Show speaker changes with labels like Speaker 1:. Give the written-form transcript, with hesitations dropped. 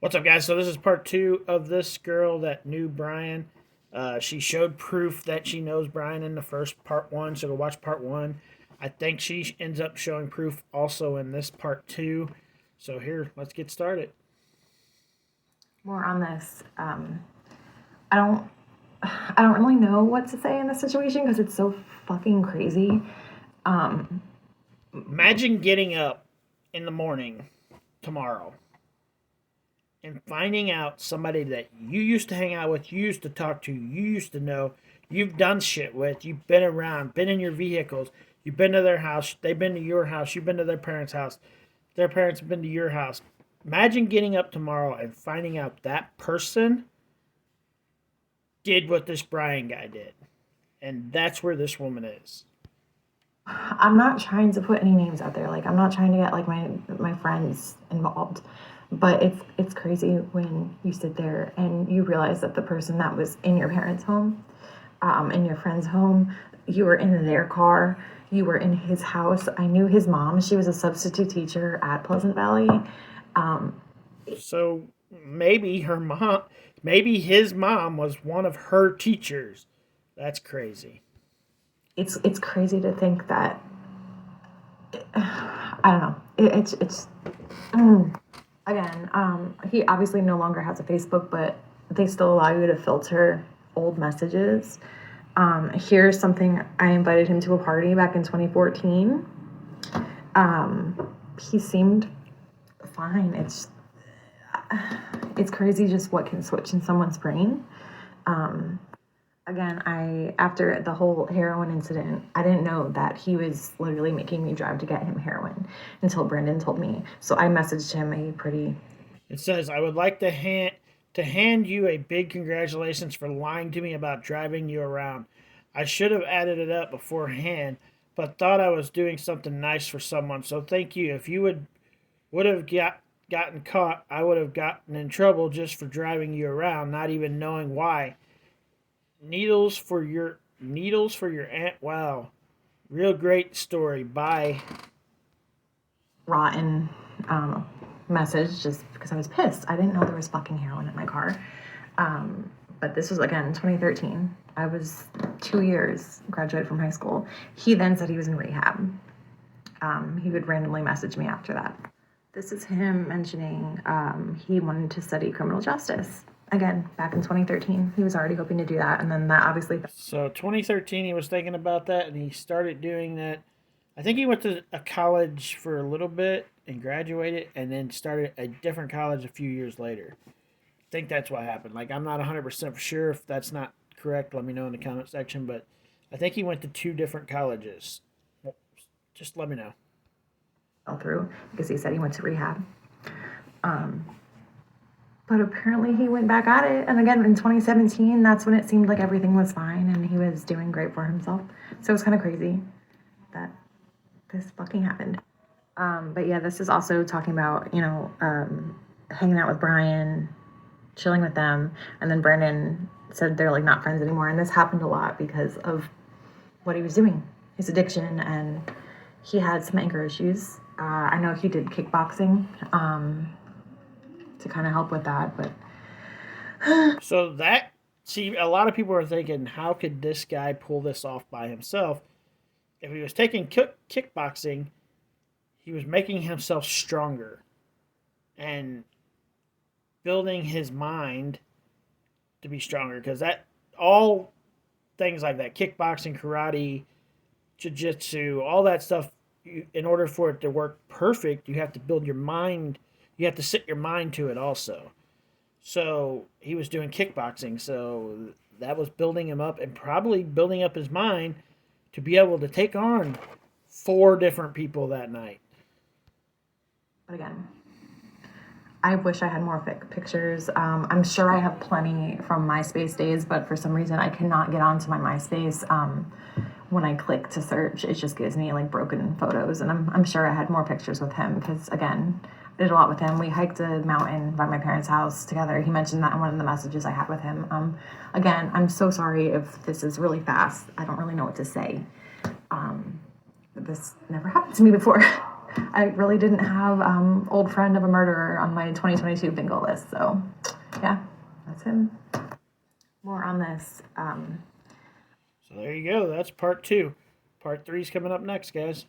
Speaker 1: What's up, guys? So this is part two of this girl that knew Bryan. She showed proof that she knows Bryan in the first part one, so go watch part one. I think she ends up showing proof also in this part two. So here, let's get started.
Speaker 2: More on this. I don't I don't really know what to say in this situation because it's so fucking crazy.
Speaker 1: Imagine getting up in the morning tomorrow and finding out somebody that you used to hang out with, you used to talk to, you used to know, you've done shit with, you've been around, been in your vehicles, you've been to their house, they've been to your house, you've been to their parents' house, their parents have been to your house. Imagine getting up tomorrow and finding out that person did what this Bryan guy did. And that's where this woman is.
Speaker 2: I'm not trying to put any names out there. Like I'm not trying to get like my friends involved. But it's crazy when you sit there and you realize that the person that was in your parents' home, in your friend's home, you were in their car, you were in his house. I knew his mom. She was a substitute teacher at Pleasant Valley.
Speaker 1: So maybe his mom was one of her teachers. That's crazy.
Speaker 2: It's crazy to think that I don't know. It's again. He obviously no longer has a Facebook, but they still allow you to filter old messages. Here's something I invited him to a party back in 2014. He seemed fine. It's crazy just what can switch in someone's brain. Again, I after the whole heroin incident, I didn't know that he was literally making me drive to get him heroin until Brendan told me. So I messaged him a pretty.
Speaker 1: It says, I would like to hand you a big congratulations for lying to me about driving you around. I should have added it up beforehand, but thought I was doing something nice for someone. So thank you. If you would have gotten caught, I would have gotten in trouble just for driving you around, not even knowing why. Needles for your aunt. Wow, real great story. Bye.
Speaker 2: Rotten message just because I was pissed. I didn't know there was fucking heroin in my car. But this was again 2013. I was 2 years graduated from high school. He then said he was in rehab. He would randomly message me after that. This is him mentioning he wanted to study criminal justice. Again, back in 2013, he was already hoping to do that, and then that obviously.
Speaker 1: So 2013, he was thinking about that, and he started doing that. I think he went to a college for a little bit and graduated, and then started a different college a few years later. I think that's what happened. Like, I'm not 100% for sure. If that's not correct, let me know in the comment section. But I think he went to two different colleges. Just let me know.
Speaker 2: Fell through because he said he went to rehab. But apparently he went back at it. And again, in 2017, that's when it seemed like everything was fine and he was doing great for himself. So it was kind of crazy that this fucking happened. But yeah, this is also talking about, hanging out with Bryan, chilling with them. And then Brandon said they're like not friends anymore. And this happened a lot because of what he was doing, his addiction. And he had some anger issues. I know he did kickboxing. To kind of help with that, but
Speaker 1: a lot of people are thinking, how could this guy pull this off by himself? If he was taking kickboxing, he was making himself stronger and building his mind to be stronger. Because that all things like that, kickboxing, karate, jiu-jitsu, all that stuff, in order for it to work perfect, you have to build your mind. You have to sit your mind to it also. So he was doing kickboxing. So that was building him up and probably building up his mind to be able to take on four different people that night.
Speaker 2: But again, I wish I had more pictures. I'm sure I have plenty from MySpace days, but for some reason I cannot get onto my MySpace. When I click to search, it just gives me like broken photos, and I'm sure I had more pictures with him because again, I did a lot with him. We hiked a mountain by my parents' house together. He mentioned that in one of the messages I had with him. Again, I'm so sorry if this is really fast. I don't really know what to say. This never happened to me before. I really didn't have old friend of a murderer on my 2022 bingo list. So, yeah, that's him. More on this.
Speaker 1: So there you go. That's part 2. Part 3 is coming up next, guys.